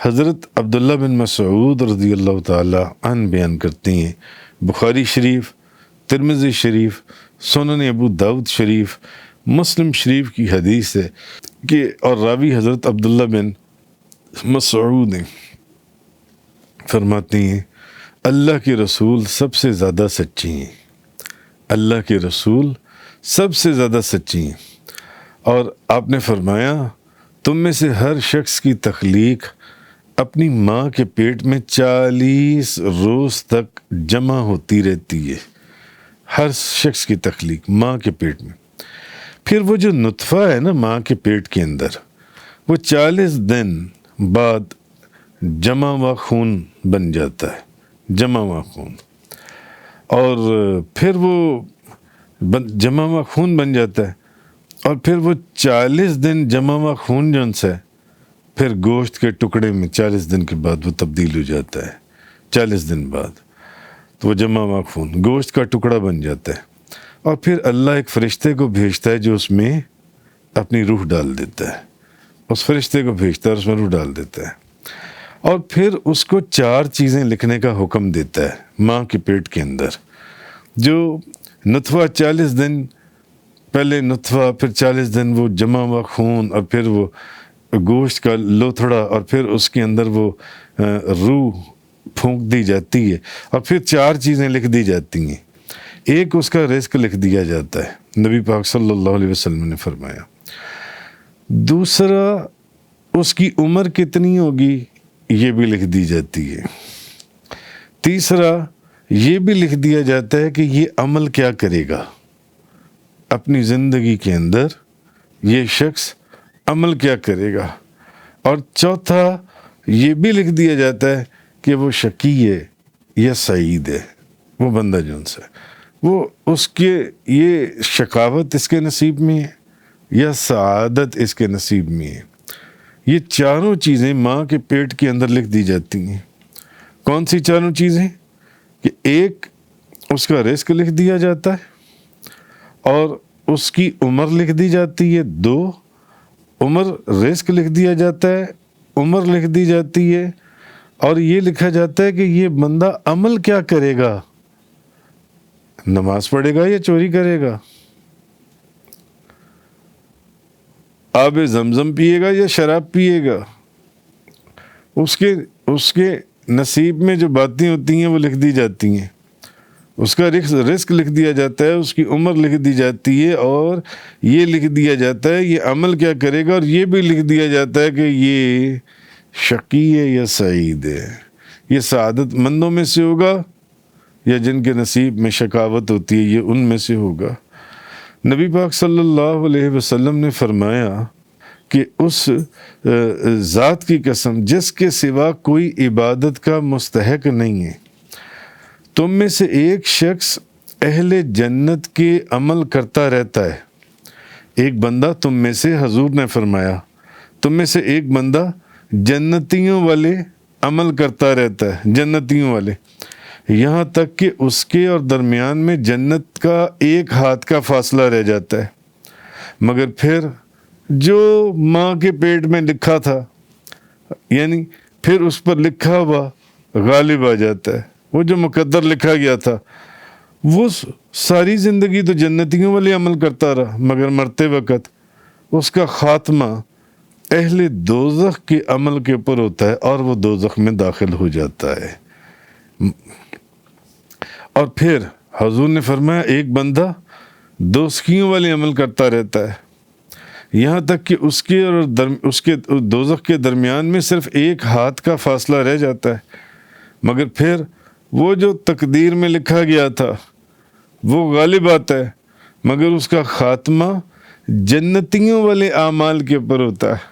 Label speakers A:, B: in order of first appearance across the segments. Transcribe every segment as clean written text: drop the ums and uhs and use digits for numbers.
A: حضرت عبداللہ بن مسعود رضی اللہ تعالی عنہ بیان کرتے ہیں، بخاری شریف، ترمذی شریف، سنن ابو داؤد شریف، مسلم شریف کی حدیث ہے کہ اور راوی حضرت عبداللہ بن مسعود ہیں، فرماتے ہیں اللہ کے رسول سب سے زیادہ سچی ہیں، اللہ کے رسول سب سے زیادہ سچی ہیں۔ اور آپ نے فرمایا تم میں سے ہر شخص کی تخلیق اپنی ماں کے پیٹ میں 40 روز تک جمع ہوتی رہتی ہے، ہر شخص کی تخلیق ماں کے پیٹ میں۔ پھر وہ جو نطفہ ہے نا ماں کے پیٹ کے اندر، وہ 40 دن بعد جمع ہوا خون بن جاتا ہے، جمع ہوا خون، اور پھر وہ جمع ہوا خون بن جاتا ہے، اور پھر وہ 40 دن جمع ہوا خون جون سے پھر گوشت کے ٹکڑے میں 40 دن کے بعد وہ تبدیل ہو جاتا ہے، 40 دن بعد تو وہ جمع ہوا خون گوشت کا ٹکڑا بن جاتا ہے، اور پھر اللہ ایک فرشتے کو بھیجتا ہے جو اس میں اپنی روح ڈال دیتا ہے، اس فرشتے کو بھیجتا ہے اور اس میں روح ڈال دیتا ہے، اور پھر اس کو 4 چیزیں لکھنے کا حکم دیتا ہے ماں کے پیٹ کے اندر۔ جو نطفہ 40 دن پہلے نطفہ، پھر 40 دن وہ جمع ہوا خون، اور پھر وہ گوشت کا لوتھڑا، اور پھر اس کے اندر وہ روح پھونک دی جاتی ہے، اور پھر 4 چیزیں لکھ دی جاتی ہیں۔ ایک اس کا رزق لکھ دیا جاتا ہے، نبی پاک صلی اللہ علیہ وسلم نے فرمایا۔ دوسرا اس کی عمر کتنی ہوگی یہ بھی لکھ دی جاتی ہے۔ تیسرا یہ بھی لکھ دیا جاتا ہے کہ یہ عمل کیا کرے گا اپنی زندگی کے اندر، یہ شخص عمل کیا کرے گا، اور چوتھا یہ بھی لکھ دیا جاتا ہے کہ وہ شقی ہے یا سعید ہے، وہ بندہ جون سے وہ اس کے یہ شقاوت اس کے نصیب میں ہے یا سعادت اس کے نصیب میں ہے۔ یہ چاروں چیزیں ماں کے پیٹ کے اندر لکھ دی جاتی ہیں۔ کون سی چاروں چیزیں؟ کہ ایک اس کا رزق لکھ دیا جاتا ہے، اور اس کی عمر لکھ دی جاتی ہے، 2 عمر، رزق لکھ دیا جاتا ہے، عمر لکھ دی جاتی ہے، اور یہ لکھا جاتا ہے کہ یہ بندہ عمل کیا کرے گا، نماز پڑھے گا یا چوری کرے گا، آب زمزم پیے گا یا شراب پیے گا۔ اس کے نصیب میں جو باتیں ہوتی ہیں وہ لکھ دی جاتی ہیں، اس کا رزق لکھ دیا جاتا ہے، اس کی عمر لکھ دی جاتی ہے، اور یہ لکھ دیا جاتا ہے یہ عمل کیا کرے گا، اور یہ بھی لکھ دیا جاتا ہے کہ یہ شقی ہے یا سعید ہے، یہ سعادت مندوں میں سے ہوگا یا جن کے نصیب میں شقاوت ہوتی ہے یہ ان میں سے ہوگا۔ نبی پاک صلی اللہ علیہ وسلم نے فرمایا کہ اس ذات کی قسم جس کے سوا کوئی عبادت کا مستحق نہیں ہے، تم میں سے ایک شخص اہل جنت کے عمل کرتا رہتا ہے، ایک بندہ تم میں سے، حضور نے فرمایا تم میں سے ایک بندہ جنتیوں والے عمل کرتا رہتا ہے، جنتیوں والے، یہاں تک کہ اس کے اور درمیان میں جنت کا 1 ہاتھ کا فاصلہ رہ جاتا ہے، مگر پھر جو ماں کے پیٹ میں لکھا تھا، یعنی پھر اس پر لکھا ہوا غالب آ جاتا ہے، وہ جو مقدر لکھا گیا تھا، وہ ساری زندگی تو جنتیوں والے عمل کرتا رہا، مگر مرتے وقت اس کا خاتمہ اہل دوزخ کے عمل کے اوپر ہوتا ہے، اور وہ دوزخ میں داخل ہو جاتا ہے۔ اور پھر حضور نے فرمایا ایک بندہ دوزخیوں والے عمل کرتا رہتا ہے، یہاں تک کہ اس کے اور اس کے دوزخ کے درمیان میں صرف 1 ہاتھ کا فاصلہ رہ جاتا ہے، مگر پھر وہ جو تقدیر میں لکھا گیا تھا وہ غالب آتا ہے، مگر اس کا خاتمہ جنتیوں والے اعمال کے اوپر ہوتا ہے،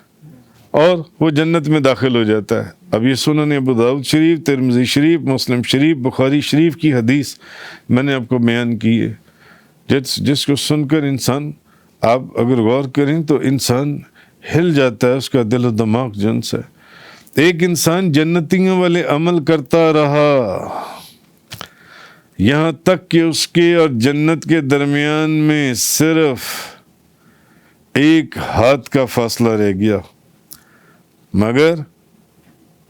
A: اور وہ جنت میں داخل ہو جاتا ہے۔ اب یہ سنن ابو داؤد شریف، ترمذی شریف، مسلم شریف، بخاری شریف کی حدیث میں نے آپ کو بیان کی ہے، جس کو سن کر انسان، آپ اگر غور کریں تو انسان ہل جاتا ہے، اس کا دل و دماغ جن سے۔ ایک انسان جنتیوں والے عمل کرتا رہا یہاں تک کہ اس کے اور جنت کے درمیان میں صرف 1 ہاتھ کا فاصلہ رہ گیا، مگر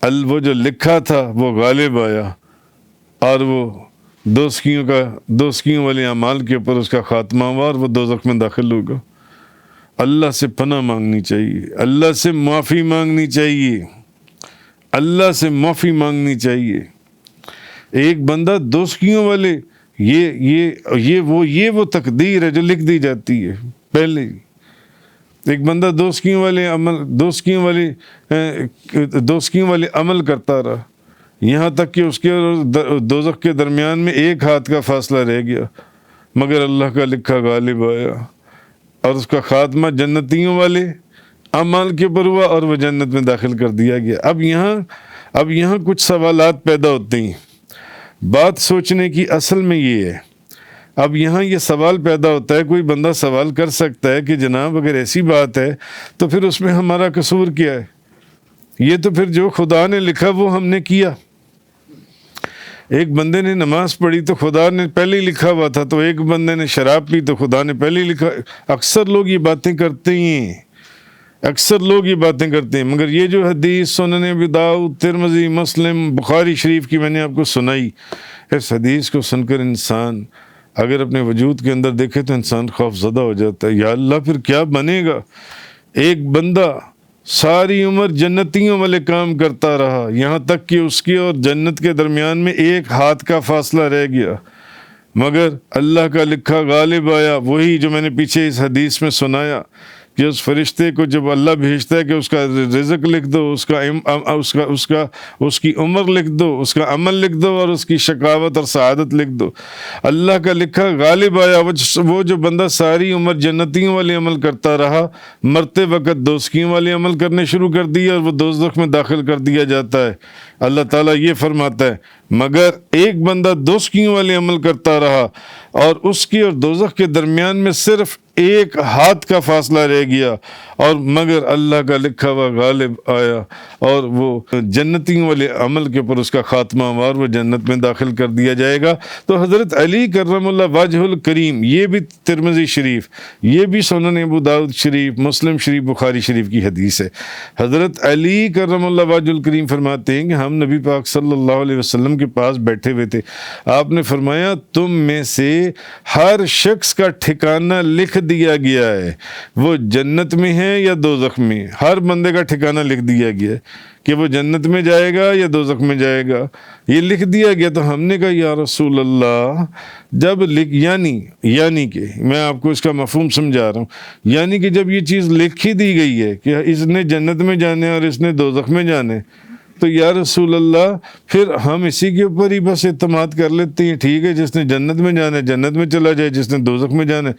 A: وہ جو لکھا تھا وہ غالب آیا، اور وہ دوسکیوں والے اعمال کے اوپر اس کا خاتمہ ہوا اور وہ دوزخ میں داخل ہوگا۔ اللہ سے پناہ مانگنی چاہیے، اللہ سے معافی مانگنی چاہیے، اللہ سے معافی مانگنی چاہیے۔ ایک بندہ دوسکیوں والے، یہ وہ تقدیر ہے جو لکھ دی جاتی ہے پہلے ہی۔ ایک بندہ دوسکیوں والے عمل کرتا رہا، یہاں تک کہ اس کے اور دوزخ کے درمیان میں ایک ہاتھ کا فاصلہ رہ گیا، مگر اللہ کا لکھا غالب آیا اور اس کا خاتمہ جنتیوں والے اعمال کے اوپر ہوا اور وہ جنت میں داخل کر دیا گیا۔ اب یہاں کچھ سوالات پیدا ہوتے ہیں۔ بات سوچنے کی اصل میں یہ ہے، اب یہاں یہ سوال پیدا ہوتا ہے، کوئی بندہ سوال کر سکتا ہے کہ جناب اگر ایسی بات ہے تو پھر اس میں ہمارا قصور کیا ہے؟ یہ تو پھر جو خدا نے لکھا وہ ہم نے کیا۔ ایک بندے نے نماز پڑھی تو خدا نے پہلے ہی لکھا ہوا تھا، تو ایک بندے نے شراب پی تو خدا نے پہلے ہی لکھا۔ اکثر لوگ یہ باتیں کرتے ہیں، مگر یہ جو حدیث سنن ابی داؤد، ترمذی، مسلم، بخاری شریف کی میں نے آپ کو سنائی، اس حدیث کو سن کر انسان اگر اپنے وجود کے اندر دیکھے تو انسان خوف زدہ ہو جاتا ہے۔ یا اللہ پھر کیا بنے گا؟ ایک بندہ ساری عمر جنتیوں والے کام کرتا رہا، یہاں تک کہ اس کے اور جنت کے درمیان میں ایک ہاتھ کا فاصلہ رہ گیا، مگر اللہ کا لکھا غالب آیا۔ وہی جو میں نے پیچھے اس حدیث میں سنایا کہ اس فرشتے کو جب اللہ بھیجتا ہے کہ اس کا رزق لکھ دو، اس کی عمر لکھ دو، اس کا عمل لکھ دو اور اس کی شقاوت اور سعادت لکھ دو، اللہ کا لکھا غالب آیا۔ وہ جو بندہ ساری عمر جنتیوں والے عمل کرتا رہا، مرتے وقت دوزخیوں والے عمل کرنے شروع کر دیے اور وہ دوزخ میں داخل کر دیا جاتا ہے۔ اللہ تعالیٰ یہ فرماتا ہے مگر ایک بندہ دوزخیوں والے عمل کرتا رہا اور اس کی اور دوزخ کے درمیان میں صرف ایک ہاتھ کا فاصلہ رہ گیا، اور مگر اللہ کا لکھا ہوا غالب آیا اور وہ جنتیوں والے عمل کے اوپر اس کا خاتمہ ہوا اور وہ جنت میں داخل کر دیا جائے گا۔ تو حضرت علی کرم اللہ وجہ الکریم، یہ بھی ترمذی شریف، یہ بھی سنن ابو داؤد شریف، مسلم شریف، بخاری شریف کی حدیث ہے۔ حضرت علی کرم اللہ وجہ الکریم فرماتے ہیں کہ ہم نبی پاک صلی اللہ علیہ وسلم کے پاس بیٹھے ہوئے تھے، آپ نے فرمایا تم میں سے ہر شخص کا ٹھکانہ لکھ دیا گیا ہے، وہ جنت میں ہے یا دوزخ میں، ہر بندے کا ٹھکانہ لکھ دیا گیا ہے کہ وہ جنت میں جائے گا یا دوزخ میں جائے گا، یہ لکھ دیا گیا۔ تو ہم نے کہا یا رسول اللہ، جب یعنی کہ میں آپ کو اس کا مفہوم سمجھا رہا ہوں، یعنی کہ جب یہ چیز لکھ ہی دی گئی ہے کہ اس نے جنت میں جانے اور اس نے دوزخ میں جانے، تو یا رسول اللہ پھر ہم اسی کے اوپر ہی بس اعتماد کر لیتے ہیں، ٹھیک ہے جس نے جنت میں جانا ہے جنت میں چلا جائے، جس نے دوزخ میں جانا ہے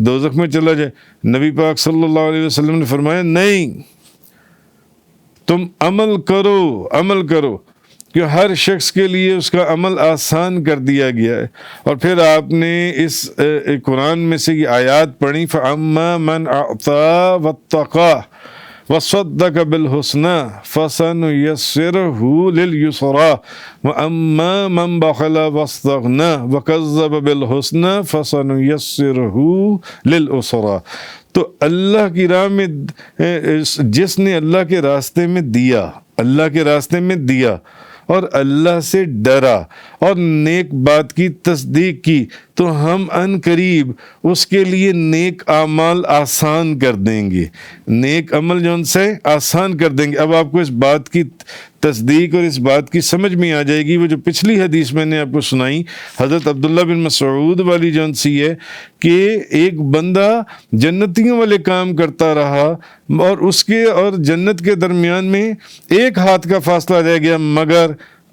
A: دوزخ میں چلا جائے۔ نبی پاک صلی اللہ علیہ وسلم نے فرمایا نہیں، تم عمل کرو کہ ہر شخص کے لیے اس کا عمل آسان کر دیا گیا ہے۔ اور پھر آپ نے اس قرآن میں سے یہ آیات پڑھی، فَأَمَّا مَنْ أَعْطَى وَاتَّقَى وَصَدَّقَ بِالْحُسْنَى فَسَنُيَسِّرُهُ لِلْيُسْرَى وَأَمَّا مَنْ بَخِلَ وَاسْتَغْنَى وَكَذَّبَ بِالْحُسْنَى فَسَنُيَسِّرُهُ لِلْعُسْرَى۔ تو اللہ کی راہ میں جس نے اللہ کے راستے میں دیا اور اللہ سے ڈرا اور نیک بات کی تصدیق کی، تو ہم ان قریب اس کے لیے نیک اعمال آسان کر دیں گے، نیک عمل جو ان سے آسان کر دیں گے۔ اب آپ کو اس بات کی تصدیق اور اس بات کی سمجھ میں آ جائے گی، وہ جو پچھلی حدیث میں نے آپ کو سنائی حضرت عبداللہ بن مسعود والی جو سی ہے کہ ایک بندہ جنتیوں والے کام کرتا رہا اور اس کے اور جنت کے درمیان میں ایک ہاتھ کا فاصلہ رہ گیا، مگر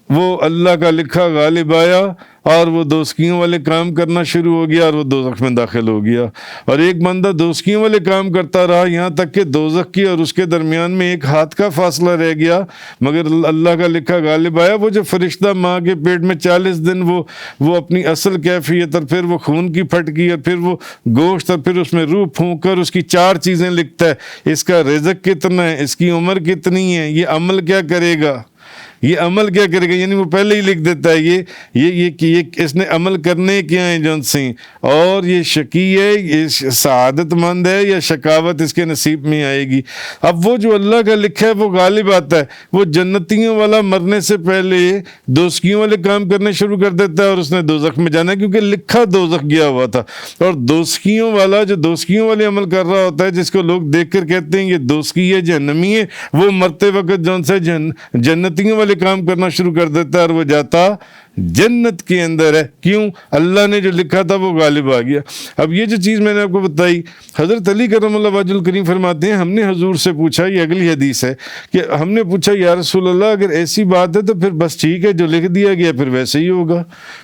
A: وہ اللہ کا لکھا غالب آیا اور وہ دوزخیوں والے کام کرنا شروع ہو گیا اور وہ دوزخ میں داخل ہو گیا۔ اور ایک بندہ دوزخیوں والے کام کرتا رہا یہاں تک کہ دوزخ کی اور اس کے درمیان میں ایک ہاتھ کا فاصلہ رہ گیا، مگر اللہ کا لکھا غالب آیا۔ وہ جو فرشتہ ماں کے پیٹ میں 40 دن وہ اپنی اصل کیفیت اور پھر وہ خون کی پھٹکی اور پھر وہ گوشت اور پھر اس میں روح پھونک کر اس کی 4 چیزیں لکھتا ہے، اس کا رزق کتنا ہے، اس کی عمر کتنی ہے، یہ عمل کیا کرے گا، یہ عمل کیا کرے گا، یعنی وہ پہلے ہی لکھ دیتا ہے یہ اس نے عمل کرنے کیا ہیں جون سے، اور یہ شقی ہے، یہ سعادت مند ہے یا شقاوت اس کے نصیب میں آئے گی۔ اب وہ جو اللہ کا لکھا ہے وہ غالب آتا ہے۔ وہ جنتیوں والا مرنے سے پہلے دوزخیوں والے کام کرنے شروع کر دیتا ہے اور اس نے دوزخ میں جانا ہے، کیونکہ لکھا دوزخ گیا ہوا تھا۔ اور دوزخیوں والا جو دوزخیوں والے عمل کر رہا ہوتا ہے، جس کو لوگ دیکھ کر کہتے ہیں یہ دوزخی ہے، جہنمی ہے، وہ مرتے وقت جون سے جنتیوں والے کام کرنا شروع کر دیتا ہے اور وہ جاتا جنت کے اندر ہے۔ کیوں؟ اللہ نے جو لکھا تھا وہ غالب آ گیا۔ اب یہ جو چیز میں نے آپ کو بتائی، حضرت علی کرم اللہ وجہ الکریم فرماتے ہیں ہم نے حضور سے پوچھا، یہ اگلی حدیث ہے کہ ہم نے پوچھا یا رسول اللہ اگر ایسی بات ہے تو پھر بس ٹھیک ہے، جو لکھ دیا گیا پھر ویسے ہی ہوگا۔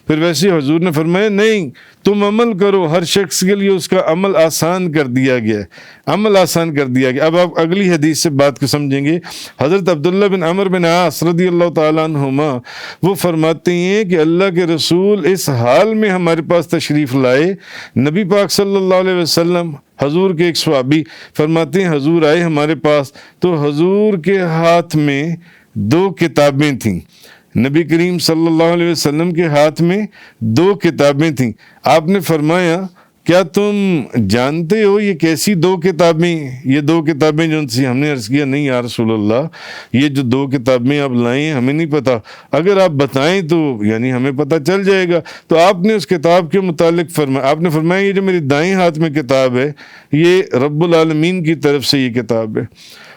A: پھر ویسے ہی حضور نے فرمایا نہیں، تم عمل کرو، ہر شخص کے لیے اس کا عمل آسان کر دیا گیا ہے، عمل آسان کر دیا گیا۔ اب آپ اگلی حدیث سے بات کو سمجھیں گے۔ حضرت عبداللہ بن عمر بن عاص رضی اللہ تعالیٰ عنہما وہ فرماتے ہیں کہ اللہ کے رسول اس حال میں ہمارے پاس تشریف لائے، نبی پاک صلی اللہ علیہ وسلم، حضور کے ایک صحابی فرماتے ہیں حضور آئے ہمارے پاس تو حضور کے ہاتھ میں 2 کتابیں تھیں۔ نبی کریم صلی اللہ علیہ وسلم کے ہاتھ میں 2 کتابیں تھیں۔ آپ نے فرمایا کیا تم جانتے ہو یہ کیسی 2 کتابیں؟ یہ 2 کتابیں جو سی، ہم نے عرض کیا نہیں یا رسول اللہ، یہ جو 2 کتابیں آپ لائیں ہیں ہمیں نہیں پتا، اگر آپ بتائیں تو یعنی ہمیں پتہ چل جائے گا۔ تو آپ نے اس کتاب کے متعلق فرمایا، آپ نے فرمایا یہ جو میری دائیں ہاتھ میں کتاب ہے یہ رب العالمین کی طرف سے یہ کتاب ہے،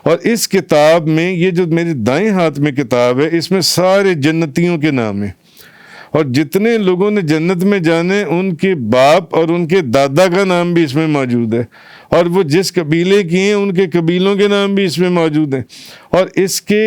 A: اور اس کتاب میں یہ جو میری دائیں ہاتھ میں کتاب ہے اس میں سارے جنتیوں کے نام ہیں، اور جتنے لوگوں نے جنت میں جانے ان کے باپ اور ان کے دادا کا نام بھی اس میں موجود ہے، اور وہ جس قبیلے کی ہیں ان کے قبیلوں کے نام بھی اس میں موجود ہیں، اور اس کے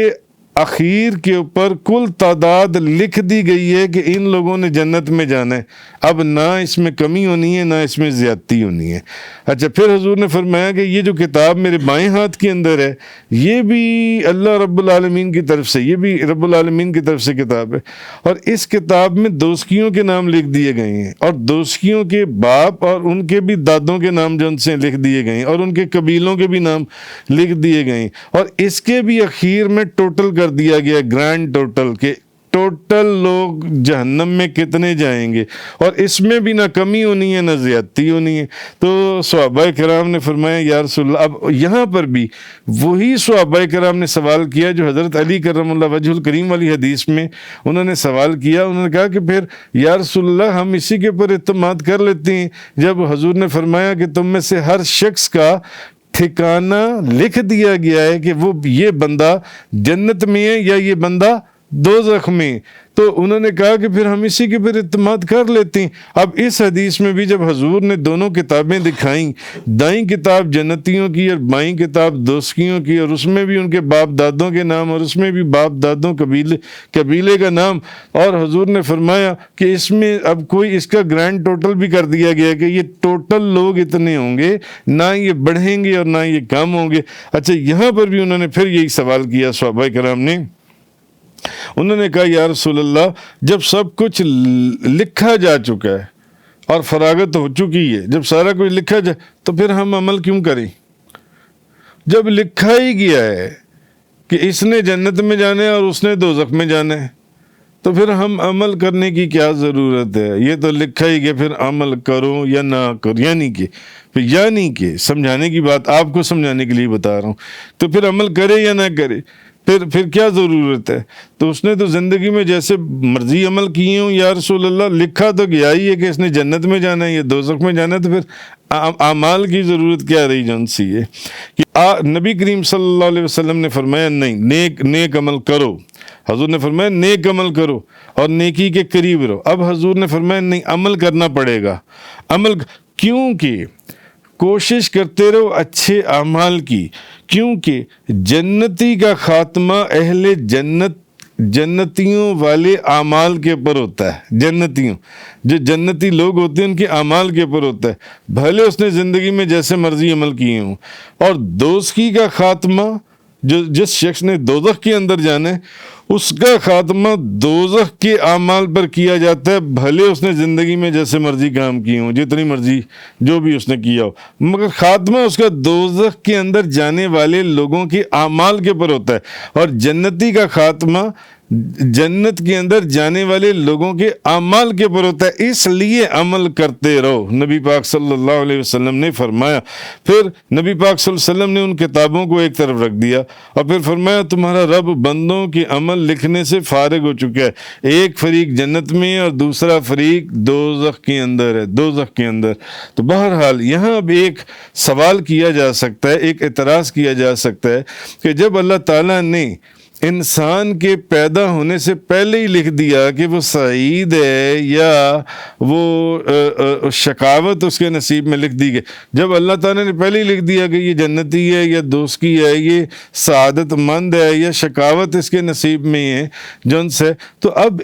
A: اخیر کے اوپر کل تعداد لکھ دی گئی ہے کہ ان لوگوں نے جنت میں جانا ہے۔ اب نہ اس میں کمی ہونی ہے نہ اس میں زیادتی ہونی ہے۔ اچھا، پھر حضور نے فرمایا کہ یہ جو کتاب میرے بائیں ہاتھ کے اندر ہے یہ بھی اللہ رب العالمین کی طرف سے، یہ بھی رب العالمین کی طرف سے کتاب ہے، اور اس کتاب میں دوزخیوں کے نام لکھ دیے گئے ہیں، اور دوزخیوں کے باپ اور ان کے بھی دادوں کے نام جو ان سے لکھ دیے گئے ہیں، اور ان کے قبیلوں کے بھی نام لکھ دیے گئے ہیں، اور اس کے بھی اخیر میں ٹوٹل کر دیا گیا گرینڈ ٹوٹل کہ ٹوٹل لوگ جہنم میں کتنے جائیں گے، اور اس میں بھی نہ کمی ہونی ہے نہ زیادتی ہونی ہے۔ تو صحابہ کرام نے فرمایا یا رسول اللہ، اب یہاں پر بھی وہی صحابہ کرام نے سوال کیا جو حضرت علی کرم اللہ وجہ الکریم والی حدیث میں انہوں نے سوال کیا۔ انہوں نے کہا کہ پھر یا رسول اللہ ہم اسی کے اوپر اعتماد کر لیتے ہیں، جب حضور نے فرمایا کہ تم میں سے ہر شخص کا ٹھکانہ لکھ دیا گیا ہے کہ وہ یہ بندہ جنت میں ہے یا یہ بندہ دوزخ میں، تو انہوں نے کہا کہ پھر ہم اسی کے پر اعتماد کر لیتے ہیں۔ اب اس حدیث میں بھی جب حضور نے دونوں کتابیں دکھائیں، دائیں کتاب جنتیوں کی اور بائیں کتاب دوزخیوں کی، اور اس میں بھی ان کے باپ دادوں کے نام اور اس میں بھی باپ دادوں قبیلے کا نام، اور حضور نے فرمایا کہ اس میں اب کوئی اس کا گرینڈ ٹوٹل بھی کر دیا گیا کہ یہ ٹوٹل لوگ اتنے ہوں گے، نہ یہ بڑھیں گے اور نہ یہ کم ہوں گے۔ اچھا، یہاں پر بھی انہوں نے پھر یہی سوال کیا صحابہ کرام نے، انہوں نے کہا یا رسول اللہ جب سب کچھ لکھا جا چکا ہے اور فراغت ہو چکی ہے، جب سارا کچھ لکھا جائے تو پھر ہم عمل کیوں کریں؟ جب لکھا ہی گیا ہے کہ اس نے جنت میں جانا ہے اور اس نے دوزخ میں جانا ہے تو پھر ہم عمل کرنے کی کیا ضرورت ہے؟ یہ تو لکھا ہی گیا، پھر عمل کرو یا نہ کرو، یعنی کہ سمجھانے کی بات آپ کو سمجھانے کے لیے بتا رہا ہوں، تو پھر عمل کرے یا نہ کرے، پھر کیا ضرورت ہے؟ تو اس نے تو زندگی میں جیسے مرضی عمل کیے ہوں یا رسول اللہ، لکھا تو گیا ہی ہے کہ اس نے جنت میں جانا ہے یا دوزخ میں جانا ہے، تو پھر اعمال کی ضرورت کیا رہی جان سی ہے کہ نبی کریم صلی اللہ علیہ وسلم نے فرمایا نہیں، نیک عمل کرو۔ حضور نے فرمایا نیک عمل کرو اور نیکی کے قریب رہو۔ اب حضور نے فرمایا نہیں، عمل کرنا پڑے گا، کیونکہ کوشش کرتے رہو اچھے اعمال کی، کیونکہ جنتی کا خاتمہ اہل جنتیوں والے اعمال کے اوپر ہوتا ہے۔ جو جنتی لوگ ہوتے ہیں ان کے اعمال کے اوپر ہوتا ہے، بھلے اس نے زندگی میں جیسے مرضی عمل کیے ہوں۔ اور دوزخی کا خاتمہ، جس شخص نے دوزخ کے اندر جانا ہے اس کا خاتمہ دوزخ کے اعمال پر کیا جاتا ہے، بھلے اس نے زندگی میں جیسے مرضی کام کیے ہوں، جتنی مرضی جو بھی اس نے کیا ہو، مگر خاتمہ اس کا دوزخ کے اندر جانے والے لوگوں کے اعمال کے اوپر ہوتا ہے، اور جنتی کا خاتمہ جنت کے اندر جانے والے لوگوں کے اعمال کے اوپر ہوتا ہے۔ اس لیے عمل کرتے رہو، نبی پاک صلی اللہ علیہ وسلم نے فرمایا۔ پھر نبی پاک صلی اللہ علیہ وسلم نے ان کتابوں کو ایک طرف رکھ دیا اور پھر فرمایا تمہارا رب بندوں کے عمل لکھنے سے فارغ ہو چکا ہے، ایک فریق جنت میں اور دوسرا فریق دوزخ کے اندر ہے، دوزخ کے اندر۔ تو بہرحال یہاں اب ایک سوال کیا جا سکتا ہے، ایک اعتراض کیا جا سکتا ہے کہ جب اللہ تعالیٰ نے انسان کے پیدا ہونے سے پہلے ہی لکھ دیا کہ وہ سعید ہے یا وہ شقاوت اس کے نصیب میں لکھ دی گئی، جب اللہ تعالیٰ نے پہلے ہی لکھ دیا کہ یہ جنتی ہے یا دوزخی ہے، یہ سعادت مند ہے یا شقاوت اس کے نصیب میں ہے جن سے، تو اب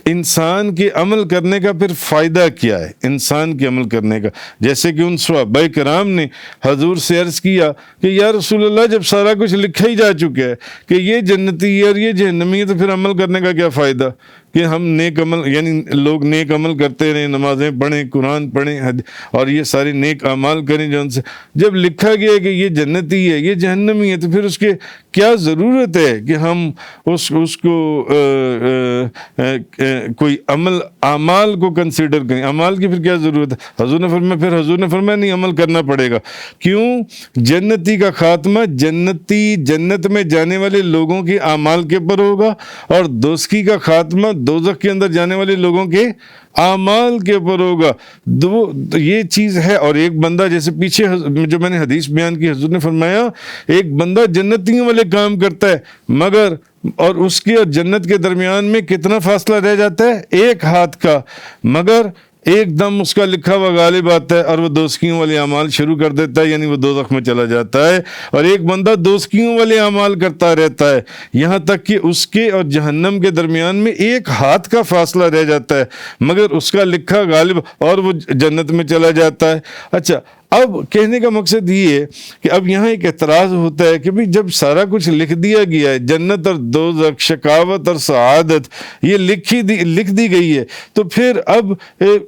A: انسان کے عمل کرنے کا پھر فائدہ کیا ہے؟ انسان کے عمل کرنے کا، جیسے کہ ان صحابہ کرام نے حضور سے عرض کیا کہ یا رسول اللہ جب سارا کچھ لکھا ہی جا چکا ہے کہ یہ جنتی ہے اور یہ جہنمی ہے، تو پھر عمل کرنے کا کیا فائدہ کہ ہم نیک عمل، یعنی لوگ نیک عمل کرتے رہیں، نمازیں پڑھیں، قرآن پڑھیں اور یہ سارے نیک اعمال کریں جو ان سے، جب لکھا گیا کہ یہ جنتی ہے یہ جہنمی ہے، تو پھر اس کے کیا ضرورت ہے کہ ہم اس کو کوئی اعمال کو کنسیڈر کریں؟ اعمال کی پھر کیا ضرورت ہے؟ حضور نے فرمایا نہیں، عمل کرنا پڑے گا۔ کیوں؟ جنتی کا خاتمہ جنت میں جانے والے لوگوں کے اعمال کے پر ہوگا، اور دوزخی کا خاتمہ دوزخ کے اندر جانے والے لوگوں کے اعمال کے اوپر ہوگا۔ یہ چیز ہے۔ اور ایک بندہ، جیسے پیچھے جو میں نے حدیث بیان کی، حضور نے فرمایا ایک بندہ جنتیوں والے کام کرتا ہے، مگر اور اس کے اور جنت کے درمیان میں کتنا فاصلہ رہ جاتا ہے؟ ایک ہاتھ کا، مگر ایک دم اس کا لکھا ہوا غالب آتا ہے اور وہ دوزخیوں والے اعمال شروع کر دیتا ہے، یعنی وہ دوزخ میں چلا جاتا ہے، اور ایک بندہ دوزخیوں والے اعمال کرتا رہتا ہے یہاں تک کہ اس کے اور جہنم کے درمیان میں ایک ہاتھ کا فاصلہ رہ جاتا ہے، مگر اس کا لکھا غالب اور وہ جنت میں چلا جاتا ہے۔ اچھا، اب کہنے کا مقصد یہ ہے کہ اب یہاں ایک اعتراض ہوتا ہے کہ بھئی جب سارا کچھ لکھ دیا گیا ہے، جنت اور دوزخ، شقاوت اور سعادت، یہ لکھ دی گئی ہے، تو پھر اب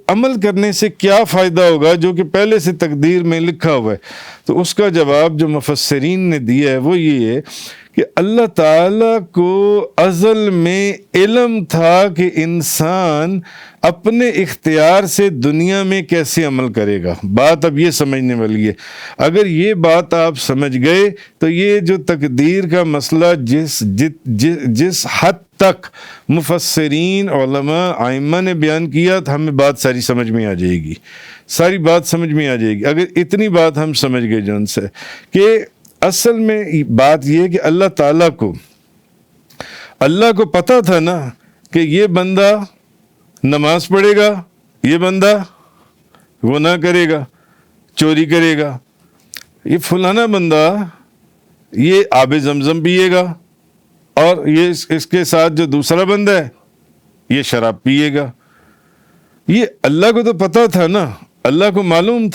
A: عمل کرنے سے کیا فائدہ ہوگا جو کہ پہلے سے تقدیر میں لکھا ہوا ہے؟ تو اس کا جواب جو مفسرین نے دیا ہے وہ یہ ہے کہ اللہ تعالیٰ کو ازل میں علم تھا کہ انسان اپنے اختیار سے دنیا میں کیسے عمل کرے گا۔ بات اب یہ سمجھنے والی ہے۔ اگر یہ بات آپ سمجھ گئے تو یہ جو تقدیر کا مسئلہ جس حد تک مفسرین، علماء، ائمہ نے بیان کیا تو ہمیں بات ساری سمجھ میں آ جائے گی، ساری بات سمجھ میں آ جائے گی۔ اگر اتنی بات ہم سمجھ گئے جو ان سے کہ اصل میں بات یہ ہے کہ اللہ تعالیٰ کو پتہ تھا نا کہ یہ بندہ نماز پڑھے گا، یہ بندہ گناہ کرے گا، چوری کرے گا، یہ فلانا بندہ یہ آب زمزم پیے گا، اور یہ اس کے ساتھ جو دوسرا بندہ ہے یہ شراب پیے گا۔ یہ اللہ کو تو پتہ تھا نا، اللہ کو معلوم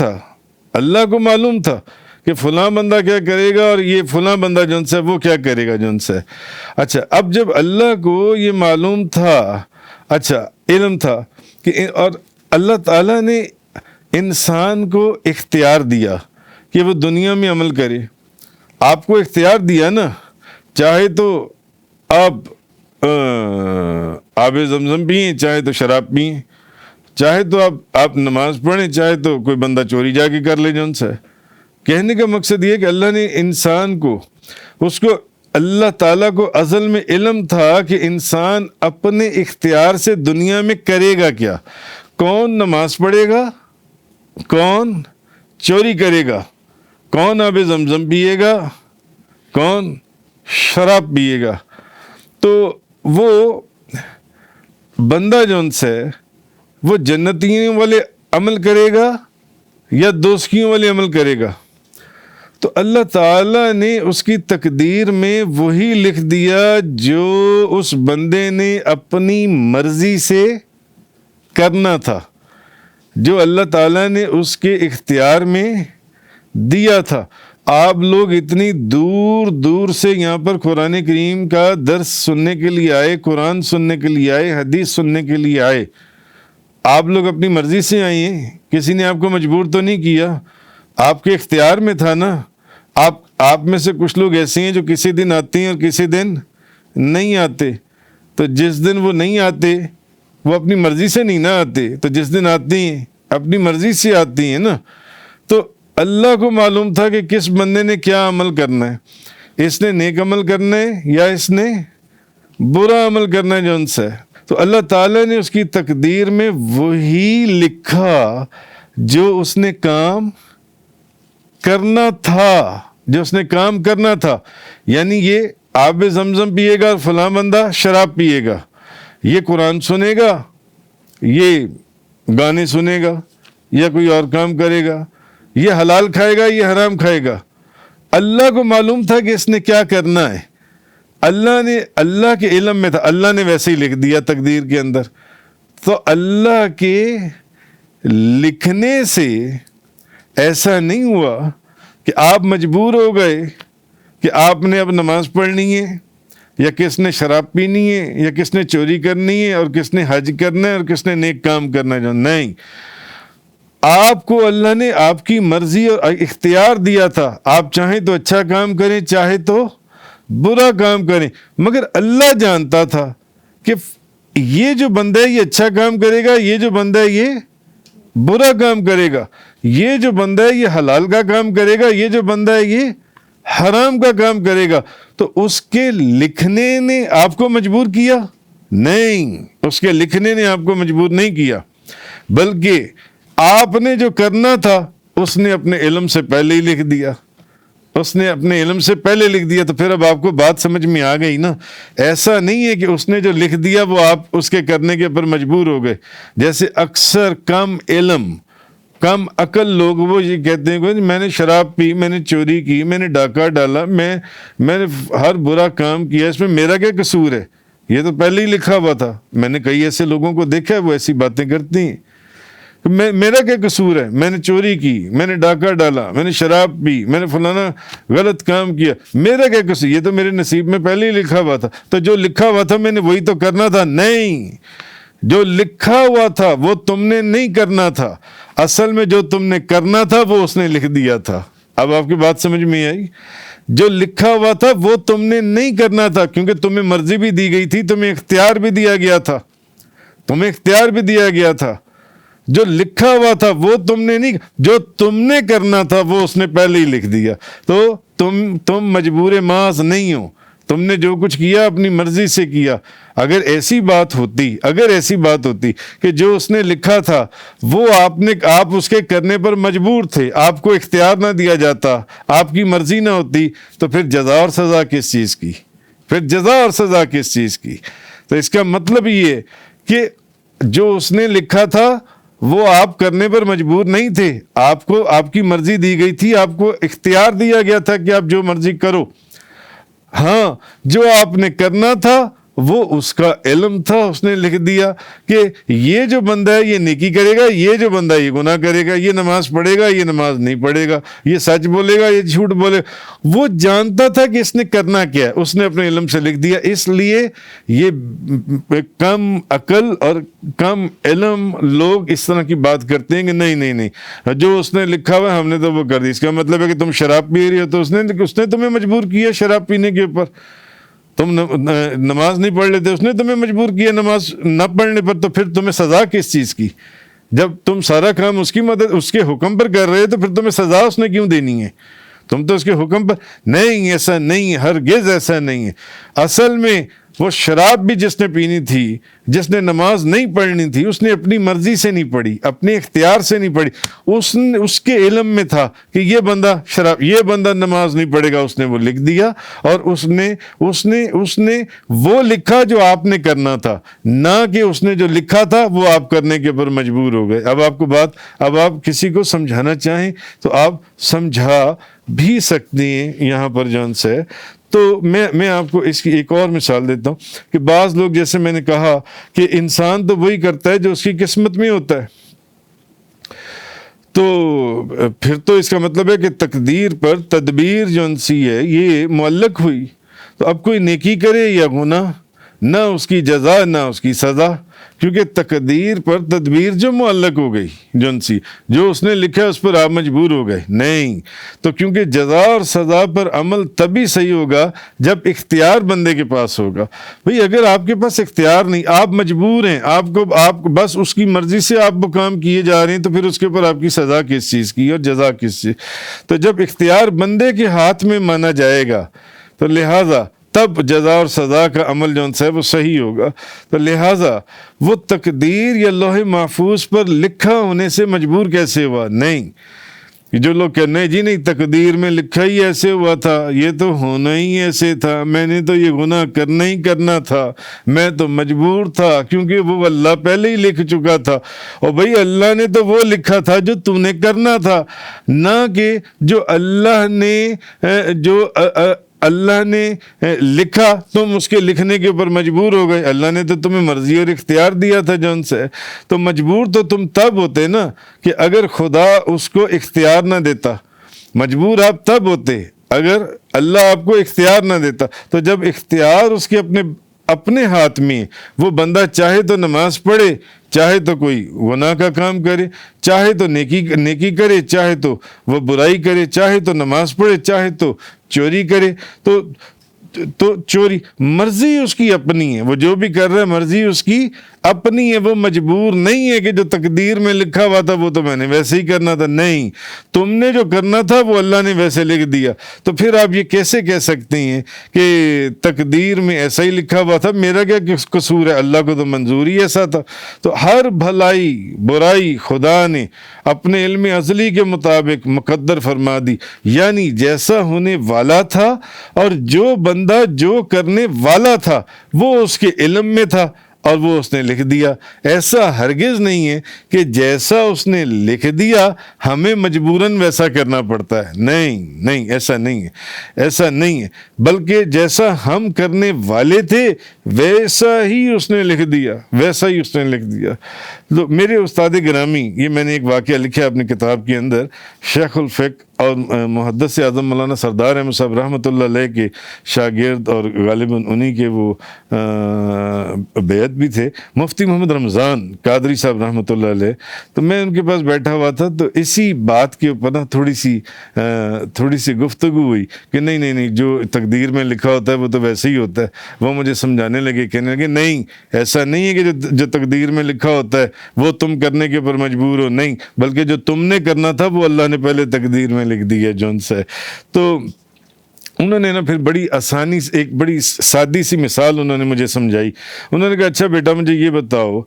A: تھا کہ فلاں بندہ کیا کرے گا اور یہ فلاں بندہ جن سے وہ کیا کرے گا جن سے۔ اچھا، اب جب اللہ کو یہ معلوم تھا، اچھا علم تھا کہ، اور اللہ تعالیٰ نے انسان کو اختیار دیا کہ وہ دنیا میں عمل کرے، آپ کو اختیار دیا نا، چاہے تو آپ آب زمزم پئیں، چاہے تو شراب پئیں، چاہے تو آپ نماز پڑھیں، چاہے تو کوئی بندہ چوری جا کے کر لے جن سے۔ کہنے کا مقصد یہ کہ اللہ نے انسان کو، اللہ تعالیٰ کو ازل میں علم تھا کہ انسان اپنے اختیار سے دنیا میں کرے گا کیا، کون نماز پڑھے گا، کون چوری کرے گا، کون آب زمزم پیے گا، کون شراب پیے گا۔ تو وہ بندہ جو ان سے وہ جنتیوں والے عمل کرے گا یا دوزخیوں والے عمل کرے گا؟ تو اللہ تعالیٰ نے اس کی تقدیر میں وہی لکھ دیا جو اس بندے نے اپنی مرضی سے کرنا تھا، جو اللہ تعالیٰ نے اس کے اختیار میں دیا تھا۔ آپ لوگ اتنی دور دور سے یہاں پر قرآن کریم کا درس سننے کے لیے آئے، قرآن سننے کے لیے آئے، حدیث سننے کے لیے آئے، آپ لوگ اپنی مرضی سے آئے ہیں، کسی نے آپ کو مجبور تو نہیں کیا، آپ کے اختیار میں تھا نا۔ آپ میں سے کچھ لوگ ایسے ہیں جو کسی دن آتے ہیں اور کسی دن نہیں آتے، تو جس دن وہ نہیں آتے وہ اپنی مرضی سے نہیں نہ آتے، تو جس دن آتے ہیں اپنی مرضی سے آتی ہیں نا۔ تو اللہ کو معلوم تھا کہ کس بندے نے کیا عمل کرنا ہے، اس نے نیک عمل کرنا ہے یا اس نے برا عمل کرنا ہے جو ان سے ہے۔ تو اللہ تعالیٰ نے اس کی تقدیر میں وہی لکھا جو اس نے کام کرنا تھا، جو اس نے کام کرنا تھا۔ یعنی یہ آب زمزم پیے گا، فلاں بندہ شراب پیے گا، یہ قرآن سنے گا، یہ گانے سنے گا، یا کوئی اور کام کرے گا، یہ حلال کھائے گا، یہ حرام کھائے گا۔ اللہ کو معلوم تھا کہ اس نے کیا کرنا ہے، اللہ کے علم میں تھا، اللہ نے ویسے ہی لکھ دیا تقدیر کے اندر۔ تو اللہ کے لکھنے سے ایسا نہیں ہوا کہ آپ مجبور ہو گئے کہ آپ نے اب نماز پڑھنی ہے، یا کس نے شراب پینی ہے، یا کس نے چوری کرنی ہے، اور کس نے حج کرنا ہے، اور کس نے نیک کام کرنا ہے۔ نہیں، آپ کو اللہ نے آپ کی مرضی اور اختیار دیا تھا، آپ چاہیں تو اچھا کام کریں، چاہے تو برا کام کریں، مگر اللہ جانتا تھا کہ یہ جو بندہ ہے یہ اچھا کام کرے گا، یہ جو بندہ ہے یہ برا کام کرے گا، یہ جو بندہ ہے یہ حلال کا کام کرے گا، یہ جو بندہ ہے یہ حرام کا کام کرے گا۔ تو اس کے لکھنے نے آپ کو مجبور کیا؟ نہیں، اس کے لکھنے نے آپ کو مجبور نہیں کیا، بلکہ آپ نے جو کرنا تھا اس نے اپنے علم سے پہلے ہی لکھ دیا، اس نے اپنے علم سے پہلے لکھ دیا۔ تو پھر اب آپ کو بات سمجھ میں آ گئی نا۔ ایسا نہیں ہے کہ اس نے جو لکھ دیا وہ آپ اس کے کرنے کے پر مجبور ہو گئے۔ جیسے اکثر کم علم، کم عقل لوگ وہ یہ کہتے ہیں کہ میں نے شراب پی، میں نے چوری کی، میں نے ڈاکہ ڈالا، میں نے ہر برا کام کیا، اس میں میرا کیا قصور ہے، یہ تو پہلے ہی لکھا ہوا تھا۔ میں نے کئی ایسے لوگوں کو دیکھا ہے وہ ایسی باتیں کرتی ہیں، میرا کیا قصور ہے، میں نے چوری کی، میں نے ڈاکہ ڈالا، میں نے شراب پی، میں نے فلانا غلط کام کیا، میرا کیا قصور، یہ تو میرے نصیب میں پہلے ہی لکھا ہوا تھا، تو جو لکھا ہوا تھا میں نے وہی تو کرنا تھا۔ نہیں، جو لکھا ہوا تھا وہ تم نے نہیں کرنا تھا، اصل میں جو تم نے کرنا تھا وہ اس نے لکھ دیا تھا۔ اب آپ کی بات سمجھ میں آئی؟ جو لکھا ہوا تھا وہ تم نے نہیں کرنا تھا، کیونکہ تمہیں مرضی بھی دی گئی تھی، تمہیں اختیار بھی دیا گیا تھا، تمہیں اختیار بھی دیا گیا تھا۔ جو لکھا ہوا تھا وہ تم نے نہیں، جو تم نے کرنا تھا وہ اس نے پہلے ہی لکھ دیا۔ تو تم مجبور محض نہیں ہو، تم نے جو کچھ کیا اپنی مرضی سے کیا۔ اگر ایسی بات ہوتی کہ جو اس نے لکھا تھا وہ آپ اس کے کرنے پر مجبور تھے، آپ کو اختیار نہ دیا جاتا، آپ کی مرضی نہ ہوتی، تو پھر جزا اور سزا کس چیز کی؟ تو اس کا مطلب یہ ہے کہ جو اس نے لکھا تھا وہ آپ کرنے پر مجبور نہیں تھے، آپ کو آپ کی مرضی دی گئی تھی، آپ کو اختیار دیا گیا تھا کہ آپ جو مرضی کرو۔ ہاں، جو آپ نے کرنا تھا وہ اس کا علم تھا، اس نے لکھ دیا کہ یہ جو بندہ ہے یہ نیکی کرے گا، یہ جو بندہ ہے یہ گناہ کرے گا، یہ نماز پڑھے گا، یہ نماز نہیں پڑھے گا، یہ سچ بولے گا، یہ جھوٹ بولے گا۔ وہ جانتا تھا کہ اس نے کرنا کیا ہے، اس نے اپنے علم سے لکھ دیا۔ اس لیے یہ کم عقل اور کم علم لوگ اس طرح کی بات کرتے ہیں کہ نہیں، جو اس نے لکھا ہوا ہے ہم نے تو وہ کر دی۔ اس کا مطلب ہے کہ تم شراب پی رہی ہو تو اس نے تمہیں مجبور کیا شراب پینے کے اوپر، تم نماز نہیں پڑھ لیتے، اس نے تمہیں مجبور کیا نماز نہ پڑھنے پر، تو پھر تمہیں سزا کس چیز کی؟ جب تم سارا کام اس کی مدد، اس کے حکم پر کر رہے تو پھر تمہیں سزا اس نے کیوں دینی ہے؟ تم تو اس کے حکم پر نہیں، ایسا نہیں ہے، ہرگز ایسا نہیں ہے۔ اصل میں وہ شراب بھی جس نے پینی تھی، جس نے نماز نہیں پڑھنی تھی، اس نے اپنی مرضی سے نہیں پڑھی، اپنے اختیار سے نہیں پڑھی، اس کے علم میں تھا کہ یہ بندہ نماز نہیں پڑھے گا، اس نے وہ لکھ دیا، اور اس نے وہ لکھا جو آپ نے کرنا تھا، نہ کہ اس نے جو لکھا تھا وہ آپ کرنے کے اوپر مجبور ہو گئے۔ اب آپ کسی کو سمجھانا چاہیں تو آپ سمجھا بھی سکتے ہیں یہاں پر جون سے۔ تو میں آپ کو اس کی ایک اور مثال دیتا ہوں کہ بعض لوگ، جیسے میں نے کہا کہ انسان تو وہی کرتا ہے جو اس کی قسمت میں ہوتا ہے، تو پھر تو اس کا مطلب ہے کہ تقدیر پر تدبیر جو سی ہے یہ معلق ہوئی. تو اب کوئی نیکی کرے یا گناہ، نہ اس کی جزا نہ اس کی سزا، کیونکہ تقدیر پر تدبیر جو معلق ہو گئی جون سی، جو اس نے لکھا اس پر آپ مجبور ہو گئے نہیں. تو کیونکہ جزا اور سزا پر عمل تبھی صحیح ہوگا جب اختیار بندے کے پاس ہوگا. بھئی اگر آپ کے پاس اختیار نہیں، آپ مجبور ہیں، آپ بس اس کی مرضی سے آپ وہ کام کیے جا رہے ہیں، تو پھر اس کے اوپر آپ کی سزا کس چیز کی اور جزا کس چیز؟ تو جب اختیار بندے کے ہاتھ میں مانا جائے گا تو لہٰذا تب جزا اور سزا کا عمل جو ہے وہ صحیح ہوگا. تو لہٰذا وہ تقدیر یا لوح محفوظ پر لکھا ہونے سے مجبور کیسے ہوا؟ نہیں. جو لوگ کہنے جی نہیں تقدیر میں لکھا ہی ایسے ہوا تھا، یہ تو ہونا ہی ایسے تھا، میں نے تو یہ گناہ کرنا ہی کرنا تھا، میں تو مجبور تھا کیونکہ وہ اللہ پہلے ہی لکھ چکا تھا. اور بھئی اللہ نے تو وہ لکھا تھا جو تم نے کرنا تھا، نہ کہ جو اللہ نے لکھا تم اس کے لکھنے کے اوپر مجبور ہو گئے. اللہ نے تو تمہیں مرضی اور اختیار دیا تھا جون سے. تو مجبور تو تم تب ہوتے نا کہ اگر خدا اس کو اختیار نہ دیتا. مجبور آپ تب ہوتے اگر اللہ آپ کو اختیار نہ دیتا. تو جب اختیار اس کے اپنے ہاتھ میں، وہ بندہ چاہے تو نماز پڑھے، چاہے تو کوئی گناہ کا کام کرے، چاہے تو نیکی کرے، چاہے تو وہ برائی کرے، چاہے تو نماز پڑھے، چاہے تو چوری کرے. تو چوری مرضی اس کی اپنی ہے، وہ جو بھی کر رہا ہے مرضی اس کی اپنی ہے. وہ مجبور نہیں ہے کہ جو تقدیر میں لکھا ہوا تھا وہ تو میں نے ویسے ہی کرنا تھا. نہیں، تم نے جو کرنا تھا وہ اللہ نے ویسے لکھ دیا. تو پھر آپ یہ کیسے کہہ سکتے ہیں کہ تقدیر میں ایسا ہی لکھا ہوا تھا، میرا کیا قصور ہے؟ اللہ کو تو منظور ہی ایسا تھا. تو ہر بھلائی برائی خدا نے اپنے علم ازلی کے مطابق مقدر فرما دی. یعنی جیسا ہونے والا تھا اور جو بندہ جو کرنے والا تھا وہ اس کے علم میں تھا اور وہ اس نے لکھ دیا. ایسا ہرگز نہیں ہے کہ جیسا اس نے لکھ دیا ہمیں مجبوراً ویسا کرنا پڑتا ہے. نہیں، ایسا نہیں ہے. بلکہ جیسا ہم کرنے والے تھے ویسا ہی اس نے لکھ دیا. تو میرے استاد گرامی، یہ میں نے ایک واقعہ لکھا اپنی کتاب کے اندر، شیخ الفقہ اور محدث اعظم مولانا سردار احمد صاحب رحمۃ اللہ علیہ کے شاگرد اور غالباً انہی کے وہ بیعت بھی تھے، مفتی محمد رمضان قادری صاحب رحمۃ اللہ علیہ. تو میں ان کے پاس بیٹھا ہوا تھا، تو اسی بات کے اوپر نا تھوڑی سی گفتگو ہوئی کہ نہیں جو تقدیر میں لکھا ہوتا ہے وہ تو ویسے ہی ہوتا ہے. وہ مجھے سمجھانے لگے، کہنے لگے نہیں ایسا نہیں ہے کہ جو تقدیر میں لکھا ہوتا ہے وہ تم کرنے کے اوپر مجبور ہو. نہیں، بلکہ جو تم نے کرنا تھا وہ اللہ نے پہلے تقدیر میں لکھ دی ہے جون سے. تو انہوں نے نا پھر بڑی آسانی سے ایک بڑی سادی سی مثال انہوں نے مجھے سمجھائی. انہوں نے کہا اچھا بیٹا مجھے یہ بتاؤ،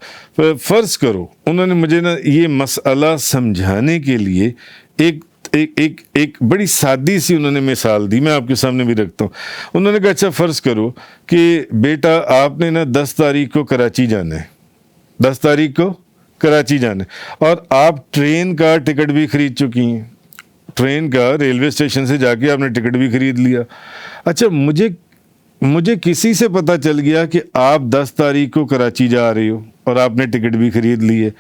A: فرض کرو. انہوں نے مجھے نا یہ مسئلہ سمجھانے کے لیے ایک بڑی سادی سی انہوں نے مثال دی، میں آپ کے سامنے بھی رکھتا ہوں. انہوں نے کہا اچھا فرض کرو کہ بیٹا آپ نے نا 10 تاریخ کو کراچی جانا ہے، 10 تاریخ کو کراچی جانا ہے، اور آپ ٹرین کا ٹکٹ بھی خرید چکی ہیں. ٹرین کا ریلوے اسٹیشن سے جا کے آپ نے ٹکٹ بھی خرید لیا. اچھا مجھے کسی سے پتہ چل گیا کہ آپ 10 تاریخ کو کراچی جا رہے ہو اور آپ نے ٹکٹ بھی خرید لی ہے.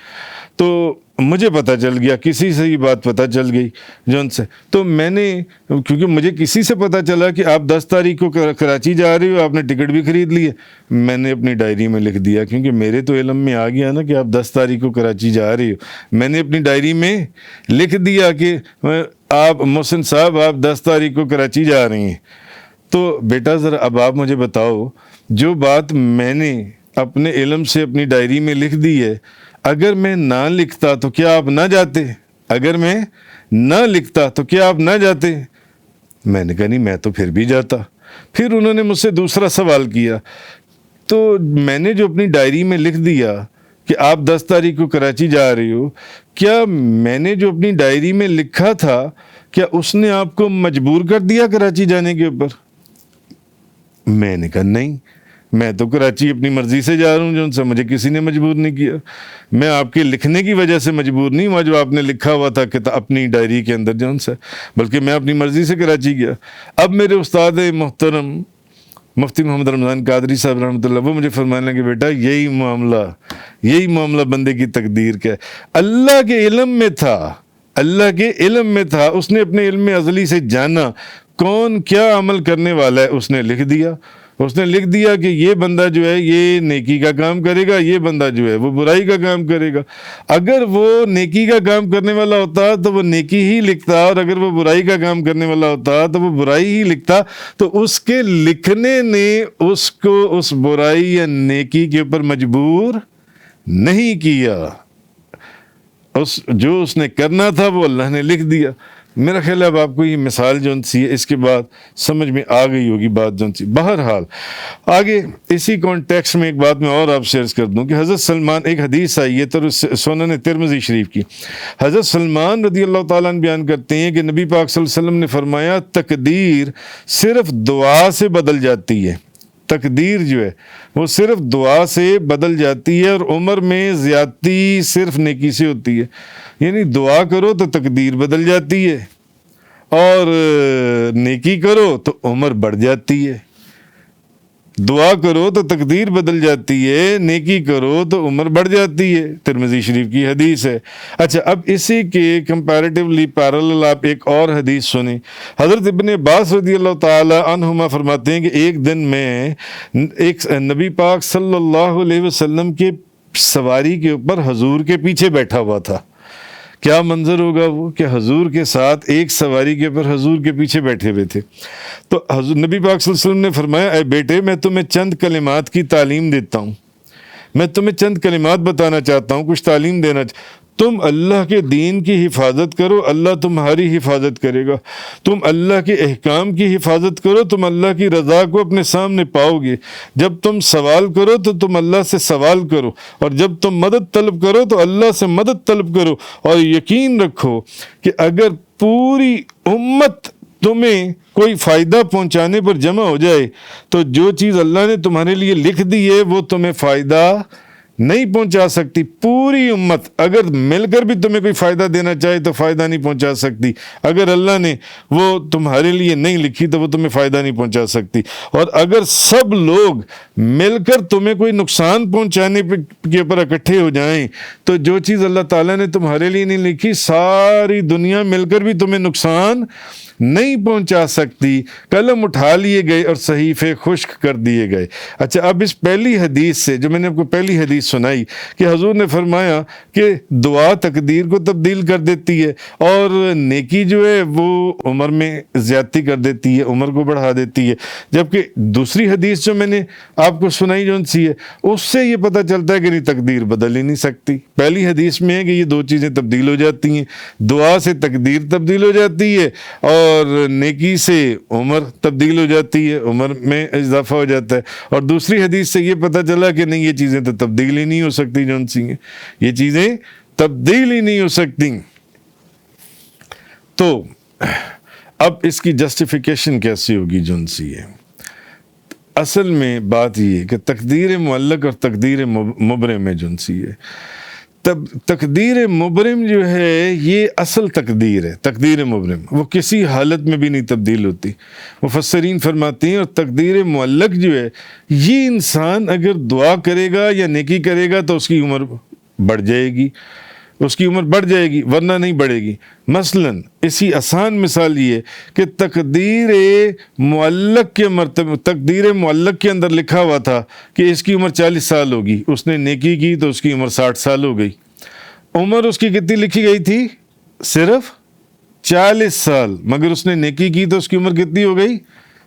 A: تو مجھے پتہ چل گیا، کسی سے یہ بات پتہ چل گئی جون سے. تو میں نے، کیونکہ مجھے کسی سے پتہ چلا کہ آپ 10 تاریخ کو کراچی جا رہے ہو، آپ نے ٹکٹ بھی خرید لی ہے، میں نے اپنی ڈائری میں لکھ دیا. کیونکہ میرے تو علم میں آ گیا نا کہ آپ 10 تاریخ کو کراچی جا رہے ہو. میں نے اپنی ڈائری میں لکھ دیا کہ آپ محسن صاحب آپ 10 تاریخ کو کراچی جا رہی ہیں. تو بیٹا ذرا اب آپ مجھے بتاؤ، جو بات میں نے اپنے علم سے اپنی ڈائری میں لکھ دی ہے، اگر میں نہ لکھتا تو کیا آپ نہ جاتے؟ اگر میں نہ لکھتا تو کیا آپ نہ جاتے؟ میں نے کہا نہیں، میں تو پھر بھی جاتا. پھر انہوں نے مجھ سے دوسرا سوال کیا. تو میں نے جو اپنی ڈائری میں لکھ دیا کہ آپ 10 تاریخ کو کراچی جا رہی ہو، کیا میں نے جو اپنی ڈائری میں لکھا تھا کیا اس نے آپ کو مجبور کر دیا کراچی جانے کے اوپر؟ میں نے کہا نہیں، میں تو کراچی اپنی مرضی سے جا رہا ہوں جون سے، مجھے کسی نے مجبور نہیں کیا. میں آپ کے لکھنے کی وجہ سے مجبور نہیں ہوا جو آپ نے لکھا ہوا تھا کہ اپنی ڈائری کے اندر جون سے، بلکہ میں اپنی مرضی سے کراچی گیا. اب میرے استاد محترم مفتی محمد رمضان قادری صاحب رحمۃ اللہ، وہ مجھے فرمانے لگے بیٹا یہی معاملہ بندے کی تقدیر کا ہے. اللہ کے علم میں تھا اللہ کے علم میں تھا، اس نے اپنے علم ازلی سے جانا کون کیا عمل کرنے والا ہے، اس نے لکھ دیا۔ اس نے لکھ دیا کہ یہ بندہ جو ہے یہ نیکی کا کام کرے گا، یہ بندہ جو ہے وہ برائی کا کام کرے گا۔ اگر وہ نیکی کا کام کرنے والا ہوتا تو وہ نیکی ہی لکھتا، اور اگر وہ برائی کا کام کرنے والا ہوتا تو وہ برائی ہی لکھتا۔ تو اس کے لکھنے نے اس کو اس برائی یا نیکی کے اوپر مجبور نہیں کیا، جو اس نے کرنا تھا وہ اللہ نے لکھ دیا۔ میرا خیال ہے اب آپ کو یہ مثال جو سی ہے اس کے بعد سمجھ میں آ گئی ہوگی بات جو سی۔ بہرحال آگے اسی کانٹیکس میں ایک بات میں اور آپ شیئر کر دوں کہ حضرت سلمان، ایک حدیث آئی ہے سنن ترمذی شریف کی، حضرت سلمان رضی اللہ تعالیٰ عنہ بیان کرتے ہیں کہ نبی پاک صلی اللہ علیہ وسلم نے فرمایا تقدیر صرف دعا سے بدل جاتی ہے۔ تقدیر جو ہے وہ صرف دعا سے بدل جاتی ہے، اور عمر میں زیادتی صرف نیکی سے ہوتی ہے۔ یعنی دعا کرو تو تقدیر بدل جاتی ہے، اور نیکی کرو تو عمر بڑھ جاتی ہے۔ دعا کرو تو تقدیر بدل جاتی ہے، نیکی کرو تو عمر بڑھ جاتی ہے، ترمذی شریف کی حدیث ہے۔ اچھا، اب اسی کے کمپیریٹیولی پیرالل آپ ایک اور حدیث سنیں۔ حضرت ابن عباس رضی اللہ تعالی عنہما فرماتے ہیں کہ ایک دن میں ایک نبی پاک صلی اللہ علیہ وسلم کے سواری کے اوپر حضور کے پیچھے بیٹھا ہوا تھا۔ کیا منظر ہوگا وہ کہ حضور کے ساتھ ایک سواری کے اوپر حضور کے پیچھے بیٹھے ہوئے تھے۔ تو حضور نبی پاک صلی اللہ علیہ وسلم نے فرمایا، اے بیٹے، میں تمہیں چند کلمات کی تعلیم دیتا ہوں، میں تمہیں چند کلمات بتانا چاہتا ہوں، کچھ تعلیم دینا تم اللہ کے دین کی حفاظت کرو، اللہ تمہاری حفاظت کرے گا۔ تم اللہ کے احکام کی حفاظت کرو، تم اللہ کی رضا کو اپنے سامنے پاؤ گے۔ جب تم سوال کرو تو تم اللہ سے سوال کرو، اور جب تم مدد طلب کرو تو اللہ سے مدد طلب کرو، اور یقین رکھو کہ اگر پوری امت تمہیں کوئی فائدہ پہنچانے پر جمع ہو جائے تو جو چیز اللہ نے تمہارے لیے لکھ دی ہے وہ تمہیں فائدہ نہیں پہنچا سکتی۔ پوری امت اگر مل کر بھی تمہیں کوئی فائدہ دینا چاہے تو فائدہ نہیں پہنچا سکتی۔ اگر اللہ نے وہ تمہارے لیے نہیں لکھی تو وہ تمہیں فائدہ نہیں پہنچا سکتی۔ اور اگر سب لوگ مل کر تمہیں کوئی نقصان پہنچانے کے اوپر اکٹھے ہو جائیں تو جو چیز اللہ تعالیٰ نے تمہارے لیے نہیں لکھی ساری دنیا مل کر بھی تمہیں نقصان نہیں پہنچا سکتی۔ قلم اٹھا لیے گئے اور صحیفے خشک کر دیے گئے۔ اچھا، اب اس پہلی حدیث سے جو میں نے آپ کو پہلی حدیث سنائی کہ حضور نے فرمایا کہ دعا تقدیر کو تبدیل کر دیتی ہے، اور نیکی جو ہے وہ عمر میں زیادتی کر دیتی ہے، عمر کو بڑھا دیتی ہے۔ جبکہ دوسری حدیث جو میں نے آپ کو سنائی جو سی ہے اس سے یہ پتہ چلتا ہے کہ نہیں، تقدیر بدل ہی نہیں سکتی۔ پہلی حدیث میں ہے کہ یہ دو چیزیں تبدیل ہو جاتی ہیں، دعا سے تقدیر تبدیل ہو جاتی ہے، اور نیکی سے عمر تبدیل ہو جاتی ہے، عمر میں اضافہ ہو جاتا ہے۔ اور دوسری حدیث سے یہ پتہ چلا کہ نہیں، یہ چیزیں تو تبدیل ہی نہیں ہو سکتی، جون سی ہیں یہ چیزیں تبدیل ہی نہیں ہو سکتی۔ تو اب اس کی جسٹیفیکیشن کیسی ہوگی جون سی ہے؟ اصل میں بات یہ ہے کہ تقدیر معلق اور تقدیر مبرم ہے جون سی ہے۔ تقدیر مبرم جو ہے یہ اصل تقدیر ہے، تقدیر مبرم وہ کسی حالت میں بھی نہیں تبدیل ہوتی۔ مفسرین فرماتے ہیں، اور تقدیر معلق جو ہے یہ انسان اگر دعا کرے گا یا نیکی کرے گا تو اس کی عمر بڑھ جائے گی، اس کی عمر بڑھ جائے گی، ورنہ نہیں بڑھے گی۔ مثلا اسی آسان مثال یہ ہے کہ تقدیر معلق کے مرتبہ، تقدیر معلق کے اندر لکھا ہوا تھا کہ اس کی عمر 40 سال ہوگی، اس نے نیکی کی تو اس کی عمر 60 سال ہو گئی۔ عمر اس کی کتنی لکھی گئی تھی؟ صرف 40 سال، مگر اس نے نیکی کی تو اس کی عمر کتنی ہو گئی؟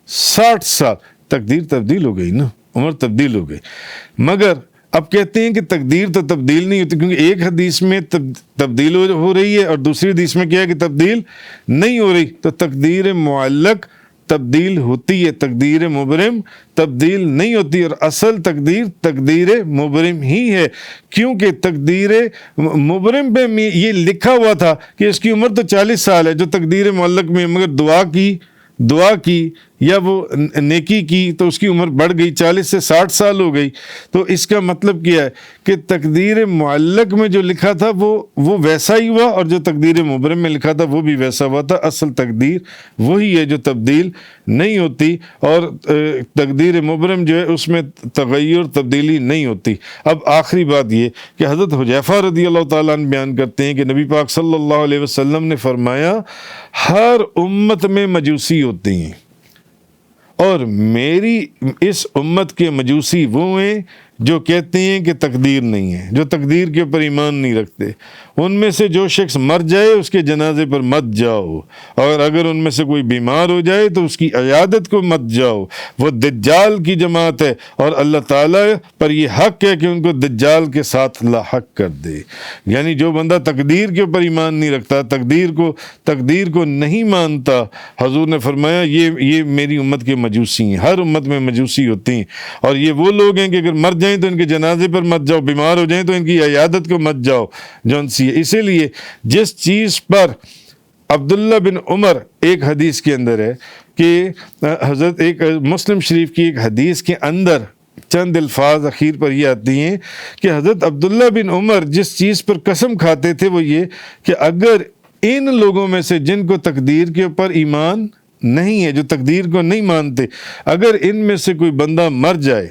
A: 60 سال۔ تقدیر تبدیل ہو گئی نا، عمر تبدیل ہو گئی۔ مگر اب کہتے ہیں کہ تقدیر تو تبدیل نہیں ہوتی، کیونکہ ایک حدیث میں تبدیل ہو رہی ہے اور دوسری حدیث میں کیا ہے کہ تبدیل نہیں ہو رہی۔ تو تقدیر معلق تبدیل ہوتی ہے، تقدیر مبرم تبدیل نہیں ہوتی، اور اصل تقدیر تقدیر مبرم ہی ہے، کیونکہ تقدیر مبرم پہ یہ لکھا ہوا تھا کہ اس کی عمر تو 40 سال ہے جو تقدیر معلق میں، مگر دعا کی یا وہ نیکی کی تو اس کی عمر بڑھ گئی، 40 سے 60 سال ہو گئی، تو اس کا مطلب کیا ہے کہ تقدیر معلق میں جو لکھا تھا وہ ویسا ہی ہوا، اور جو تقدیر مبرم میں لکھا تھا وہ بھی ویسا ہوا تھا۔ اصل تقدیر وہی ہے جو تبدیل نہیں ہوتی، اور تقدیر مبرم جو ہے اس میں تغیر تبدیلی نہیں ہوتی۔ اب آخری بات یہ کہ حضرت حذیفہ رضی اللہ تعالیٰ عنہ بیان کرتے ہیں کہ نبی پاک صلی اللہ علیہ وسلم نے فرمایا ہر امت میں مجوسی ہوتے ہیں، اور میری اس امت کے مجوسی وہ ہیں جو کہتے ہیں کہ تقدیر نہیں ہے، جو تقدیر کے اوپر ایمان نہیں رکھتے۔ ان میں سے جو شخص مر جائے اس کے جنازے پر مت جاؤ، اور اگر ان میں سے کوئی بیمار ہو جائے تو اس کی عیادت کو مت جاؤ، وہ دجال کی جماعت ہے، اور اللہ تعالیٰ پر یہ حق ہے کہ ان کو دجال کے ساتھ لاحق کر دے۔ یعنی جو بندہ تقدیر کے اوپر ایمان نہیں رکھتا، تقدیر کو نہیں مانتا، حضور نے فرمایا یہ میری امت کے مجوسی ہیں۔ ہر امت میں مجوسی ہوتے ہیں، اور یہ وہ لوگ ہیں کہ اگر مر جائیں تو ان کے جنازے پر مت جاؤ، بیمار ہو جائیں تو ان کی عیادت کو مت جاؤ، جون سی ہے۔ اسی لیے جس چیز پر عبداللہ بن عمر، ایک حدیث کے اندر ہے کہ حضرت، ایک مسلم شریف کی ایک حدیث کے اندر چند الفاظ اخیر پر یہ آتی ہیں کہ حضرت عبداللہ بن عمر جس چیز پر قسم کھاتے تھے وہ یہ کہ اگر ان لوگوں میں سے جن کو تقدیر کے اوپر ایمان نہیں ہے، جو تقدیر کو نہیں مانتے، اگر ان میں سے کوئی بندہ مر جائے،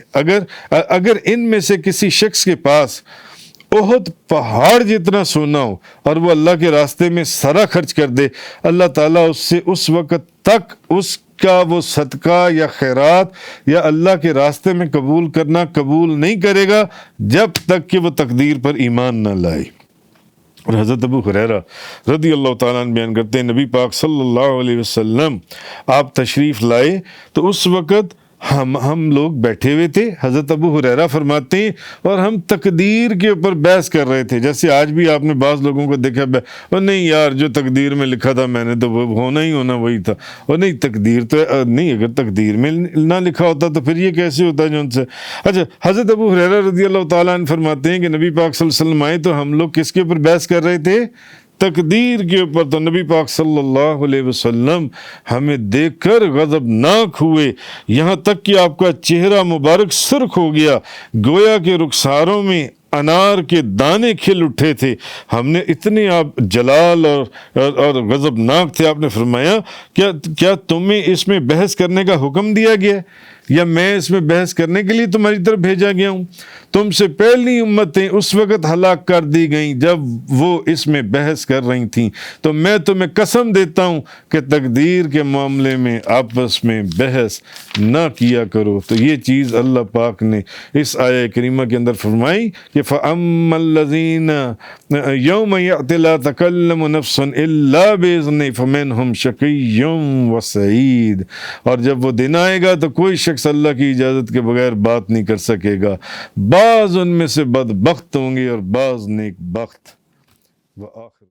A: اگر ان میں سے کسی شخص کے پاس احد پہاڑ جتنا سونا ہو اور وہ اللہ کے راستے میں سارا خرچ کر دے، اللہ تعالیٰ اس سے اس وقت تک اس کا وہ صدقہ یا خیرات یا اللہ کے راستے میں قبول کرنا قبول نہیں کرے گا جب تک کہ وہ تقدیر پر ایمان نہ لائے۔ اور حضرت ابو ہریرہ رضی اللہ تعالیٰ عنہ بیان کرتے ہیں نبی پاک صلی اللہ علیہ وسلم آپ تشریف لائے تو اس وقت ہم لوگ بیٹھے ہوئے تھے، حضرت ابو ہریرہ فرماتے ہیں، اور ہم تقدیر کے اوپر بحث کر رہے تھے۔ جیسے آج بھی آپ نے بعض لوگوں کو دیکھا، اور نہیں یار جو تقدیر میں لکھا تھا میں نے تو وہ ہونا ہی ہونا وہی تھا، اور نہیں تقدیر تو نہیں، اگر تقدیر میں نہ لکھا ہوتا تو پھر یہ کیسے ہوتا ہے جو ان سے۔ اچھا، حضرت ابو ہریرہ رضی اللہ تعالیٰ عنہ فرماتے ہیں کہ نبی پاک صلی اللہ علیہ وسلم آئے تو ہم لوگ کس کے اوپر بحث کر رہے تھے؟ تقدیر کے اوپر۔ تو نبی پاک صلی اللہ علیہ وسلم ہمیں دیکھ کر غضبناک ہوئے، یہاں تک کہ آپ کا چہرہ مبارک سرخ ہو گیا، گویا کہ رخساروں میں انار کے دانے کھل اٹھے تھے۔ ہم نے اتنے آپ جلال اور غضبناک تھے۔ آپ نے فرمایا کیا تمہیں اس میں بحث کرنے کا حکم دیا گیا ہے، یا میں اس میں بحث کرنے کے لیے تمہاری طرف بھیجا گیا ہوں؟ تم سے پہلی امتیں اس وقت ہلاک کر دی گئیں جب وہ اس میں بحث کر رہی تھیں، تو میں تمہیں قسم دیتا ہوں کہ تقدیر کے معاملے میں آپس میں بحث نہ کیا کرو۔ تو یہ چیز اللہ پاک نے اس آیہ کریمہ کے اندر فرمائی کہ فَأَمَّا الَّذِينَ يَوْمَ يَأْتِ لَا تَكَلَّمُ نَفْسٌ إِلَّا بِإِذْنِهِ فَمِنْهُمْ شَقِيٌّ وَسَعِيدٌ۔ اور جب وہ دن آئے گا تو کوئی شخص اللہ کی اجازت کے بغیر بات نہیں کر سکے گا، بعض ان میں سے بدبخت ہوں گے اور بعض نیک بخت۔ وآخر